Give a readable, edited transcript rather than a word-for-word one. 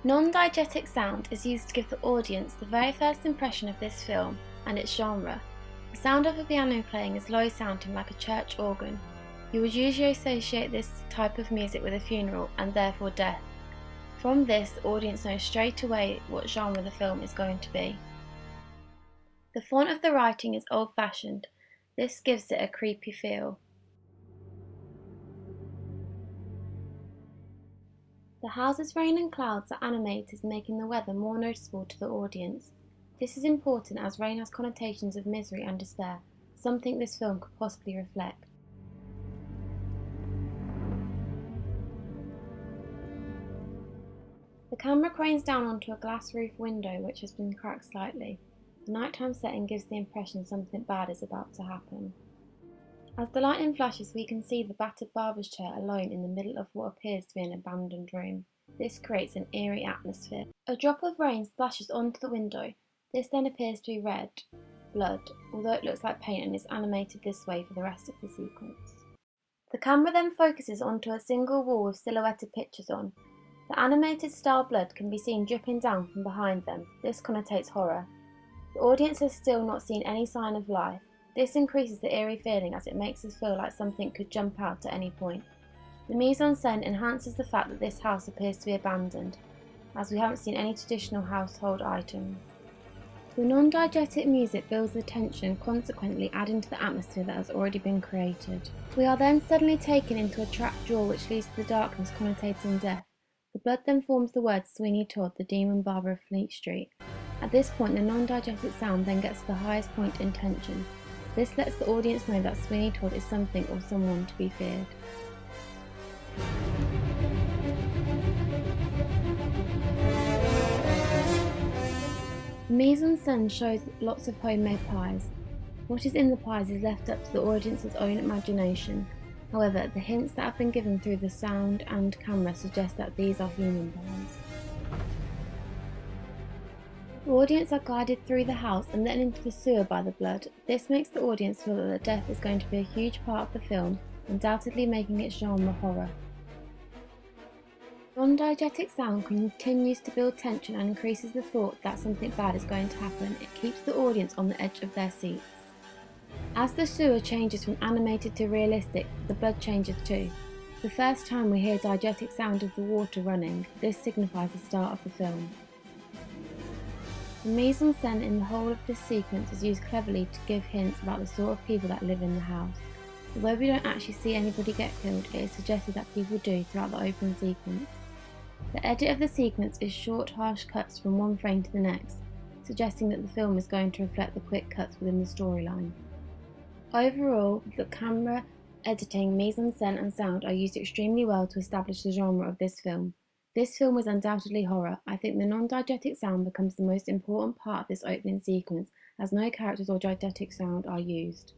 Non-diegetic sound is used to give the audience the very first impression of this film and its genre. The sound of a piano playing is low sounding like a church organ. You would usually associate this type of music with a funeral and therefore death. From this, the audience knows straight away what genre the film is going to be. The font of the writing is old-fashioned. This gives it a creepy feel. The house's rain and clouds are animated, making the weather more noticeable to the audience. This is important as rain has connotations of misery and despair, something this film could possibly reflect. The camera cranes down onto a glass roof window which has been cracked slightly. The nighttime setting gives the impression something bad is about to happen. As the lightning flashes, we can see the battered barber's chair alone in the middle of what appears to be an abandoned room. This creates an eerie atmosphere. A drop of rain splashes onto the window. This then appears to be red, blood, although it looks like paint and is animated this way for the rest of the sequence. The camera then focuses onto a single wall with silhouetted pictures on. The animated style blood can be seen dripping down from behind them. This connotates horror. The audience has still not seen any sign of life. This increases the eerie feeling as it makes us feel like something could jump out at any point. The mise-en-scène enhances the fact that this house appears to be abandoned, as we haven't seen any traditional household items. The non-diegetic music builds the tension, consequently adding to the atmosphere that has already been created. We are then suddenly taken into a trap-door which leads to the darkness connotating death. The blood then forms the words Sweeney Todd, the demon barber of Fleet Street. At this point, the non-diegetic sound then gets to the highest point in tension. This lets the audience know that Sweeney Todd is something or someone to be feared. The mise-en-scène shows lots of homemade pies. What is in the pies is left up to the audience's own imagination. However, the hints that have been given through the sound and camera suggest that these are human pies. The audience are guided through the house and then into the sewer by the blood. This makes the audience feel that the death is going to be a huge part of the film, undoubtedly making its genre horror. Non-diegetic sound continues to build tension and increases the thought that something bad is going to happen. It keeps the audience on the edge of their seats. As the sewer changes from animated to realistic, the blood changes too. The first time we hear diegetic sound of the water running, this signifies the start of the film. The mise-en-scène in the whole of this sequence is used cleverly to give hints about the sort of people that live in the house. Although we don't actually see anybody get killed, it is suggested that people do throughout the opening sequence. The edit of the sequence is short, harsh cuts from one frame to the next, suggesting that the film is going to reflect the quick cuts within the storyline. Overall, the camera, editing, mise-en-scène and sound are used extremely well to establish the genre of this film. This film was undoubtedly horror. I think the non-diegetic sound becomes the most important part of this opening sequence, as no characters or diegetic sound are used.